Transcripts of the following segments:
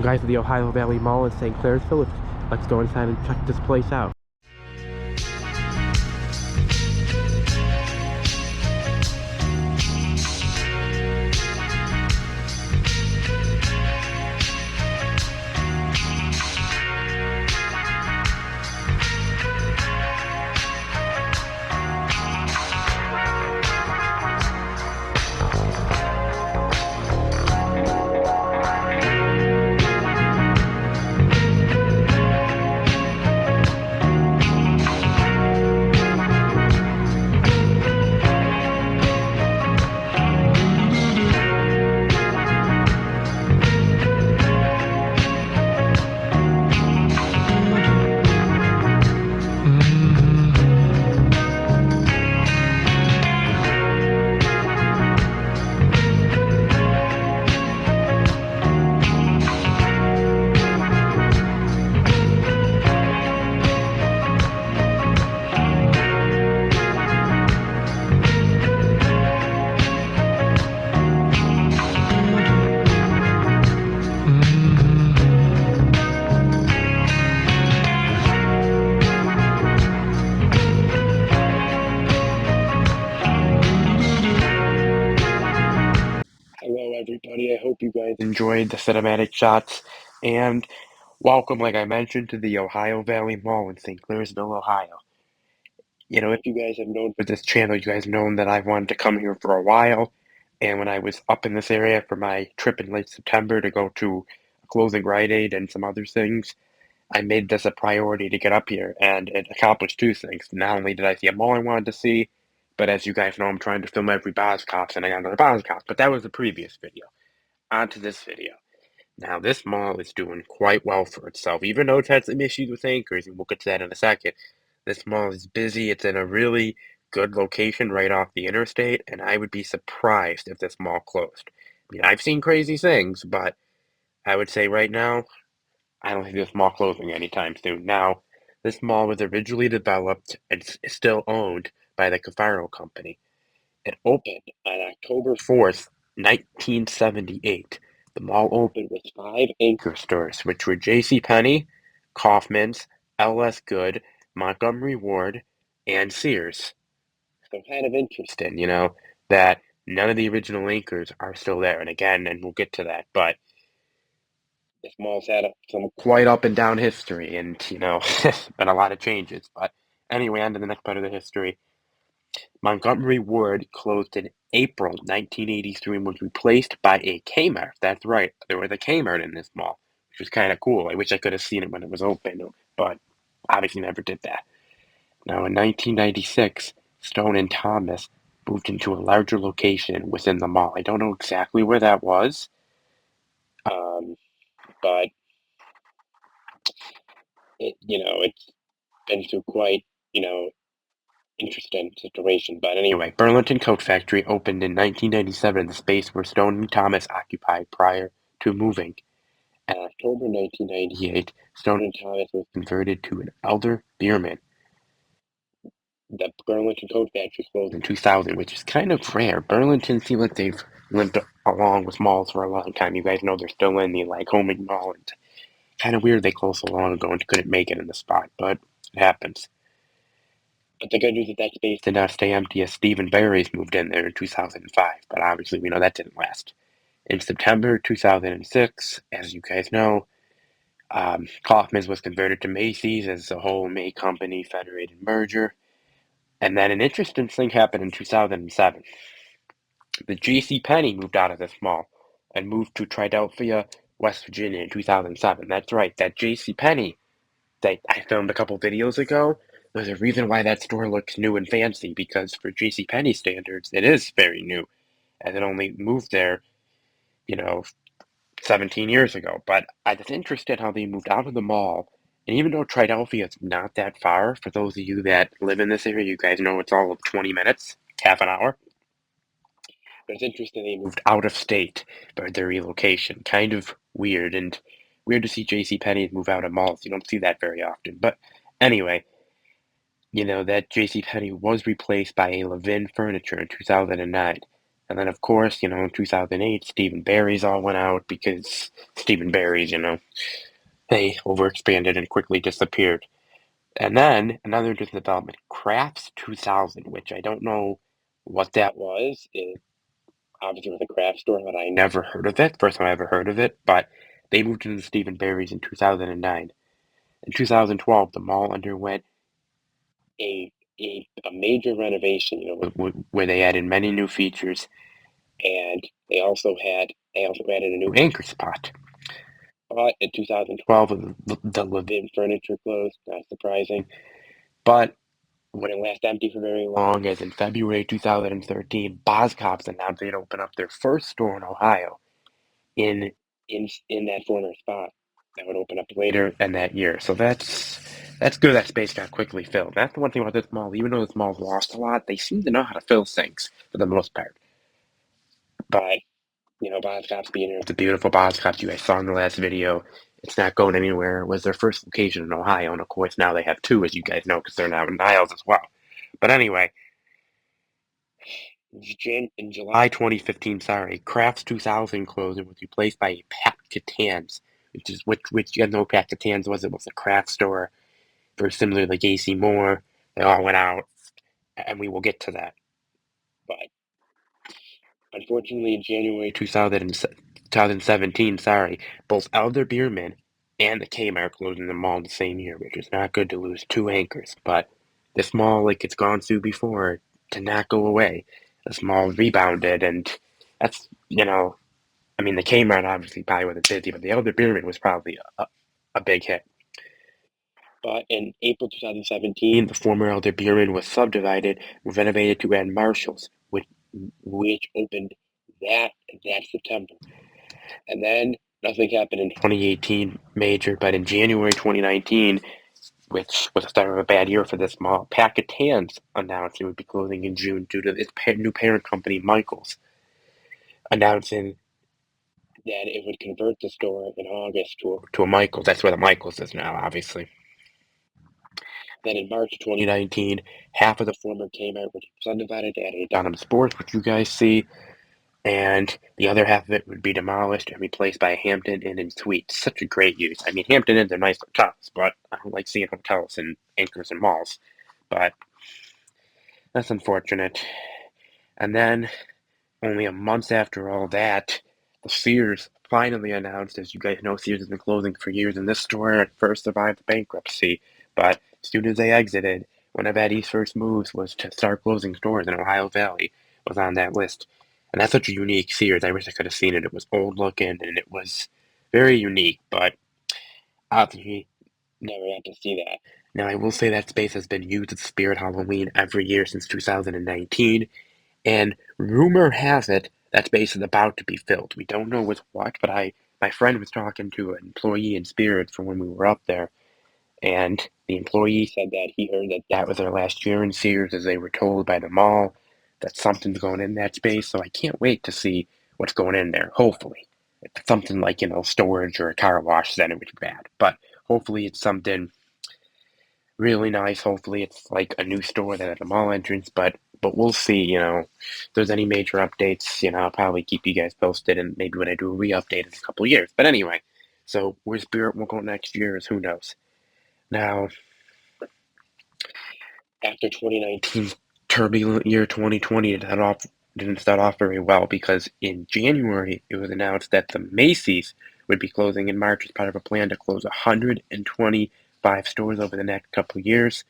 Welcome guys to the Ohio Valley Mall in St. Clairsville. Let's go inside and check this place out. Hello everybody, I hope you guys enjoyed the cinematic shots, and welcome, like I mentioned, to the Ohio Valley Mall in St. Clairsville, Ohio. If you guys have known for this channel, you guys known that I've wanted to come here for a while, and when I was up in this area for my trip in late September to go to a clothing Rite Aid and some other things, I made this a priority to get up here, and it accomplished two things. Not only did I see a mall I wanted to see, but as you guys know, I'm trying to film every Boscovs, and I got another Boscovs, but that was the previous video. On to this video. Now, this mall is doing quite well for itself, even though it's had some issues with anchors, and we'll get to that in a second. This mall is busy. It's in a really good location right off the interstate, and I would be surprised if this mall closed. I mean, I've seen crazy things, but I would say right now, I don't think this mall closing anytime soon. Now, this mall was originally developed and is still owned by the Cafaro Company. It opened on October 4th, 1978. The mall opened with 5 anchor stores, which were JCPenney, Kaufman's, LS Good, Montgomery Ward, and Sears. So kind of interesting, that none of the original anchors are still there. And again, and we'll get to that, but this mall's had some quite up and down history, and been a lot of changes. But anyway, on to the next part of the history. Montgomery Ward closed in April 1983 and was replaced by a Kmart. That's right, there was a Kmart in this mall, which was kind of cool. I wish I could have seen it when it was open, but obviously never did that. Now, in 1996, Stone and Thomas moved into a larger location within the mall. I don't know exactly where that was, but it's been through quite, interesting situation. But anyway, Burlington Coat Factory opened in 1997 in the space where Stone and Thomas occupied prior to moving. In October 1998, Stone and Thomas was converted to an Elder Beerman. The Burlington Coat Factory closed in 2000, which is kind of rare. Burlington seems like they've lived along with malls for a long time. You guys know they're still in the Homing Mall. And kind of weird they closed so long ago and couldn't make it in the spot, but it happens. But the good news is that space did not stay empty as Steve and Barry's moved in there in 2005, but obviously we know that didn't last. In September 2006, as you guys know, Kaufman's was converted to Macy's as a whole May Company Federated merger. And then an interesting thing happened in 2007. The JCPenney moved out of this mall and moved to Triadelphia, West Virginia in 2007. That's right, that JCPenney that I filmed a couple videos ago, there's a reason why that store looks new and fancy, because for JCPenney standards, it is very new, and it only moved there, you know, 17 years ago. But I was interested how they moved out of the mall, and even though Triadelphia is not that far, for those of you that live in this area, you guys know it's all of 20 minutes, half an hour. But it's interesting they moved out of state for their relocation. Kind of weird, and weird to see JCPenney move out of malls. You don't see that very often. But anyway, that JCPenney was replaced by a Levin Furniture in 2009. And then, of course, in 2008, Steve & Barry's all went out because Steve & Barry's, they overexpanded and quickly disappeared. And then another interesting development, Crafts 2000, which I don't know what that was. It obviously was a craft store, but I never heard of it. First time I ever heard of it, but they moved into Steve & Barry's in 2009. In 2012, the mall underwent a a major renovation, where they added many new features, and they also added a new anchor spot. But in 2012, the live-in furniture closed. Not surprising, but wouldn't last empty for very long, as in February 2013, Boscov's announced they'd open up their first store in Ohio in in that former spot that would open up later in that year. So that's good that space got quickly filled. That's the one thing about this mall. Even though this mall's lost a lot, they seem to know how to fill things for the most part. But Boscov's being here. The beautiful Boscov's you guys saw in the last video. It's not going anywhere. It was their first location in Ohio, and of course now they have two, as you guys know, because they're now in Niles as well. But anyway, in July 2015, Crafts 2000 closed and was replaced by a Pat Catan's, which you guys know Pat Catan's was. It was a craft store, very similar to like AC Moore. They all went out, and we will get to that. But unfortunately, in January 2017, both Elder Beerman and the Kmart closed in the mall in the same year, which is not good to lose two anchors. But this mall, like it's gone through before, did not go away. This mall rebounded, and that's, I mean, the Kmart obviously probably wasn't busy, but the Elder Beerman was probably a big hit. But in April 2017, the former Elder Beerman was subdivided, renovated to add Marshall's, which opened that that September. And then nothing happened in 2018 major, but in January 2019, which was the start of a bad year for this mall, Packetans announced it would be closing in June due to its new parent company, Michaels, announcing that it would convert the store in August to a Michaels. That's where the Michaels is now, obviously. Then in March 2019, half of the former Kmart would be subdivided to add a Dunham Sports, which you guys see, and the other half of it would be demolished and replaced by a Hampton Inn and Suites. Such a great use. I mean, Hampton Inns are nice hotels, but I don't like seeing hotels and anchors and malls. But that's unfortunate. And then, only a month after all that, the Sears finally announced, as you guys know, Sears has been closing for years, and this store at first survived the bankruptcy. But as soon as they exited, one of Eddie's first moves was to start closing stores in Ohio Valley, was on that list. And that's such a unique Sears. I wish I could have seen it. It was old looking and it was very unique, but obviously never got to see that. Now, I will say that space has been used at Spirit Halloween every year since 2019, and rumor has it that space is about to be filled. We don't know with what, but my friend was talking to an employee in Spirit from when we were up there, and the employee said that he heard that that was their last year in Sears, as they were told by the mall that something's going in that space. So I can't wait to see what's going in there. Hopefully, if it's something like storage or a car wash, then it would be bad. But hopefully, it's something really nice. Hopefully, it's like a new store that has a mall entrance. But we'll see. If there's any major updates, I'll probably keep you guys posted, and maybe when I do a re-update in a couple of years. But anyway, so where Spirit will go next year is who knows. Now, after 2019's turbulent year 2020 didn't start off very well, because in January it was announced that the Macy's would be closing in March as part of a plan to close 125 stores over the next couple of years.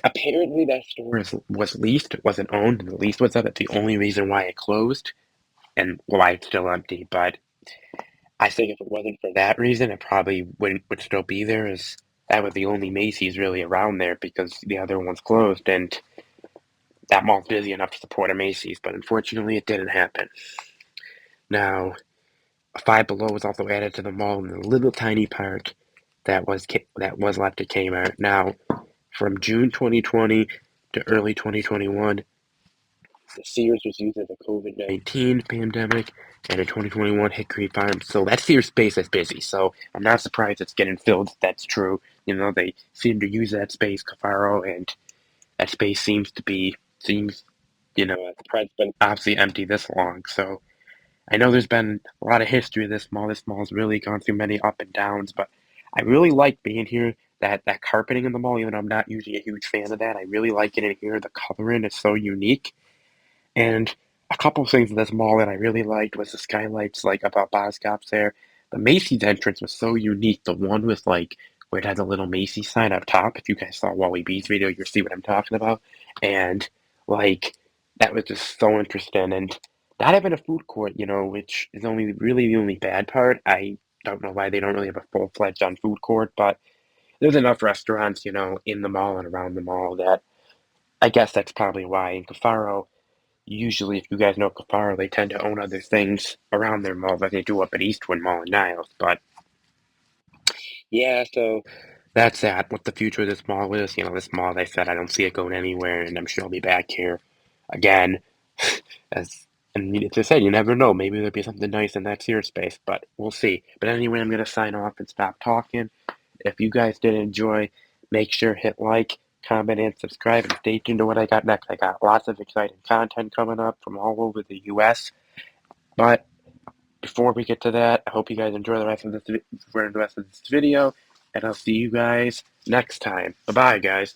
Apparently that store was leased, it wasn't owned, and the lease was up. That's the only reason why it closed and why it's still empty. But I think if it wasn't for that reason, it probably would still be there, as that was the only Macy's really around there, because the other one's closed, and that mall's busy enough to support a Macy's. But unfortunately, it didn't happen. Now, a Five Below was also added to the mall in a little tiny park that was left to Kmart. Now, from June 2020 to early 2021, the Sears was used as a COVID-19 pandemic, and in 2021, Hickory Farm. So that Sears space is busy. So I'm not surprised it's getting filled. That's true. They seem to use that space, Cafaro, and that space seems The Pred's been obviously empty this long, so I know there's been a lot of history of this mall. This mall's really gone through many up and downs, but I really like being here. That carpeting in the mall, even though I'm not usually a huge fan of that, I really like it in here. The coloring is so unique. And a couple of things in this mall that I really liked was the skylights, like about Boscov's there. The Macy's entrance was so unique. The one with like where it had the little Macy's sign up top. If you guys saw Wally B's video, you'll see what I'm talking about. And like that was just so interesting. And not having a food court, which is only really the only bad part. I don't know why they don't really have a full-fledged on food court, but there's enough restaurants, in the mall and around the mall that I guess that's probably why. In Cafaro, usually, if you guys know Cafaro, they tend to own other things around their malls, like they do up at Eastwood Mall in Niles. But yeah, so that's that. What the future of this mall is, this mall, they said I don't see it going anywhere, and I'm sure I'll be back here again. As and to say, you never know. Maybe there'll be something nice in that Sears space, but we'll see. But anyway, I'm gonna sign off and stop talking. If you guys did enjoy, make sure hit like, comment, and subscribe, and stay tuned to what I got next. I got lots of exciting content coming up from all over the U.S. But before we get to that, I hope you guys enjoy the rest of this video, and I'll see you guys next time. Bye bye, guys.